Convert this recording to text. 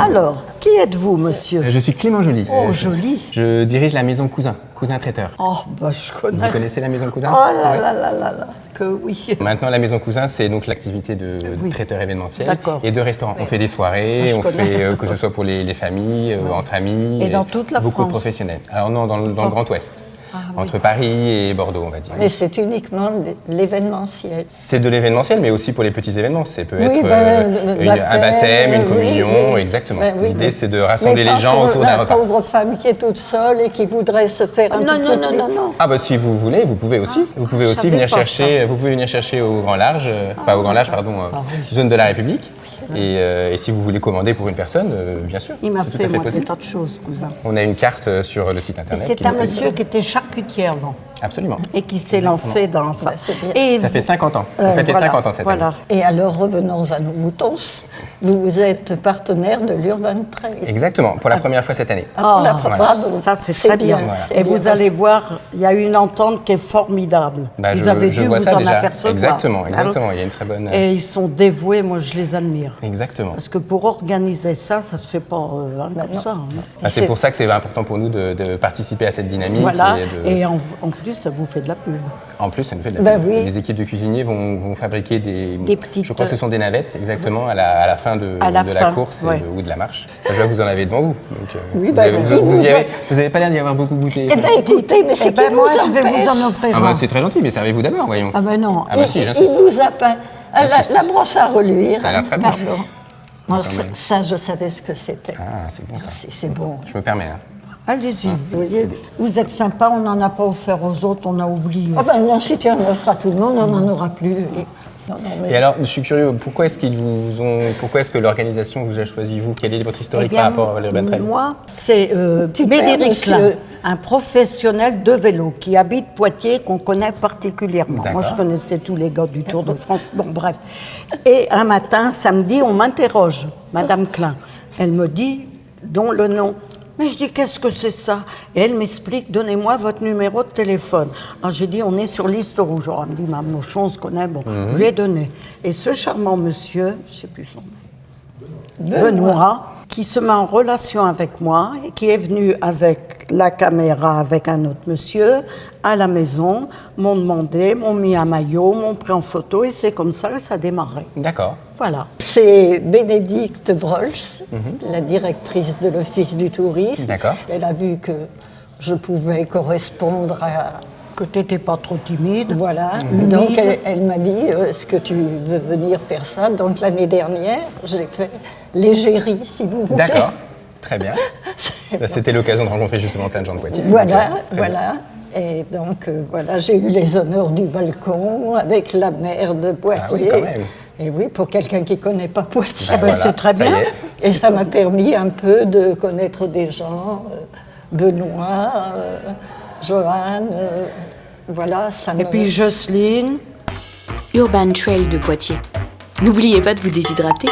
Alors, qui êtes-vous, monsieur? Je suis Clément Joly. Oh, joli. Je dirige la maison Cousin traiteur. Oh, bah je connais. Vous connaissez la maison Cousin? Oh là Ouais. là là là là, que oui. Maintenant, la maison Cousin, c'est donc l'activité de Oui. traiteur événementiel D'accord. et de restaurant. On fait des soirées, Ah, je on connais. fait que ce soit pour les familles, entre amis. Et dans toute la beaucoup de France? professionnels. Alors non, dans le Grand Ouest. oui. Entre Paris et Bordeaux, on va dire. Mais c'est uniquement l'événementiel. C'est de l'événementiel, mais aussi pour les petits événements. Ça peut être le un baptême, une oui, communion, oui. exactement. Ben oui, L'idée, mais- c'est de rassembler mais les pas gens pour autour d'un la repas. pauvre femme qui est toute seule et qui voudrait se faire un Non, petit non, peu non, de- non, non. Ah bah si vous voulez, vous pouvez aussi. Vous pouvez je aussi savais venir pas chercher. Vous pouvez venir chercher au Grand Large, pas au Grand Large, pardon, zone de la République. Et si vous voulez commander pour une personne, bien sûr. Il m'a c'est tout fait, à fait moi, des possible. tas de choses, cousin. On a une carte sur le site Et internet. c'est qui est un disponible. monsieur qui était charcutier avant Absolument. et qui s'est lancé dans ça. c'est bien. Et Ça fait 50 ans. Euh, On fête les voilà, 50 ans cette voilà. année. Et alors revenons à nos moutons. Vous êtes partenaire de l'Urban Trail. Exactement, pour la première fois cette année. Ah, Voilà. bravo. Ça, c'est très bien. Voilà. C'est Et bien vous allez voir, il y a une entente qui est formidable. Bah, vous je- avez je dû vois vous ça en déjà. apercevoir. Exactement, Hein? exactement. Il y a une très bonne. Et ils sont dévoués, moi je les admire. Exactement. Parce que pour organiser ça, ça se fait pas comme ça. hein. Ah, c'est pour ça que c'est important pour nous de participer à cette dynamique. Voilà. Et Et en plus, ça vous fait de la pub. en plus, ça nous fait de la Ben pub. oui. Les équipes de cuisiniers vont fabriquer Des petites- Je crois que ce sont des navettes, exactement, à la fin de À la la fin, course ouais. ou de la marche. Ça, je vois que vous en avez devant vous. Donc, Oui, vous bah, avez- il vous nous avez- a- vous avez pas l'air d'y avoir beaucoup goûté. Eh bien écoutez, mais Eh c'est ben qui moi, nous je vais empêche vous en offrir Ah bah, un. c'est très gentil, mais servez-vous d'abord, voyons. Ah ben non. Ah bah si, il j'insiste. nous a peint J'insiste. la brosse à reluire. Ça a l'air très bon. Pardon. Moi, quand ça, même. ça, je savais ce que c'était. Ah, c'est bon ça. C'est bon. Je me permets. Hein. Allez-y, vous voyez, vous êtes sympa, on n'en a pas offert aux autres, on a oublié. Ah ben non, si tu en offres à tout le monde, on n'en aura plus. Non, non, mais- Et alors, je suis curieux, pourquoi est-ce que l'organisation vous a choisi, vous? Quel est votre historique Eh bien, par rapport à l'Urban Trail? Moi, c'est Petit Médéric père, monsieur. Klein, un professionnel de vélo qui habite Poitiers, qu'on connaît particulièrement. D'accord. Moi, je connaissais tous les gars du Tour de France. Bon, bref. Et un matin, samedi, on m'interroge, Madame Klein. Elle me dit, dont le nom. Mais je dis, qu'est-ce que c'est ça? Et elle m'explique, donnez-moi votre numéro de téléphone. Alors j'ai dit, on est sur liste rouge. Alors, elle me dit, Mme Mochon, on se connaît, bon, je lui ai donné. Et ce charmant monsieur, je ne sais plus son nom, Benoît, qui se met en relation avec moi et qui est venu avec la caméra avec un autre monsieur à la maison, m'ont demandé, m'ont mis un maillot, m'ont pris en photo et c'est comme ça que ça a démarré. D'accord. Voilà. C'est Bénédicte Brols, la directrice de l'Office du tourisme. D'accord. Elle a vu que je pouvais correspondre à... Que tu n'étais pas trop timide. Voilà. Humide. Donc elle m'a dit, est-ce que tu veux venir faire ça? Donc l'année dernière, j'ai fait l'égérie, si vous voulez. D'accord. Très bien. Bah, c'était l'occasion de rencontrer justement plein de gens de Poitiers. Voilà, Donc, très bien. voilà. Et donc, voilà, j'ai eu les honneurs du balcon avec la maire de Poitiers. Ah oui, quand même. Et oui, pour quelqu'un qui ne connaît pas Poitiers. Ah ben, Voilà, c'est très ça y bien. est. Et ça m'a permis un peu de connaître des gens, Benoît, Joanne, voilà, ça Et me... puis Jocelyne. Urban Trail de Poitiers. N'oubliez pas de vous déshydrater.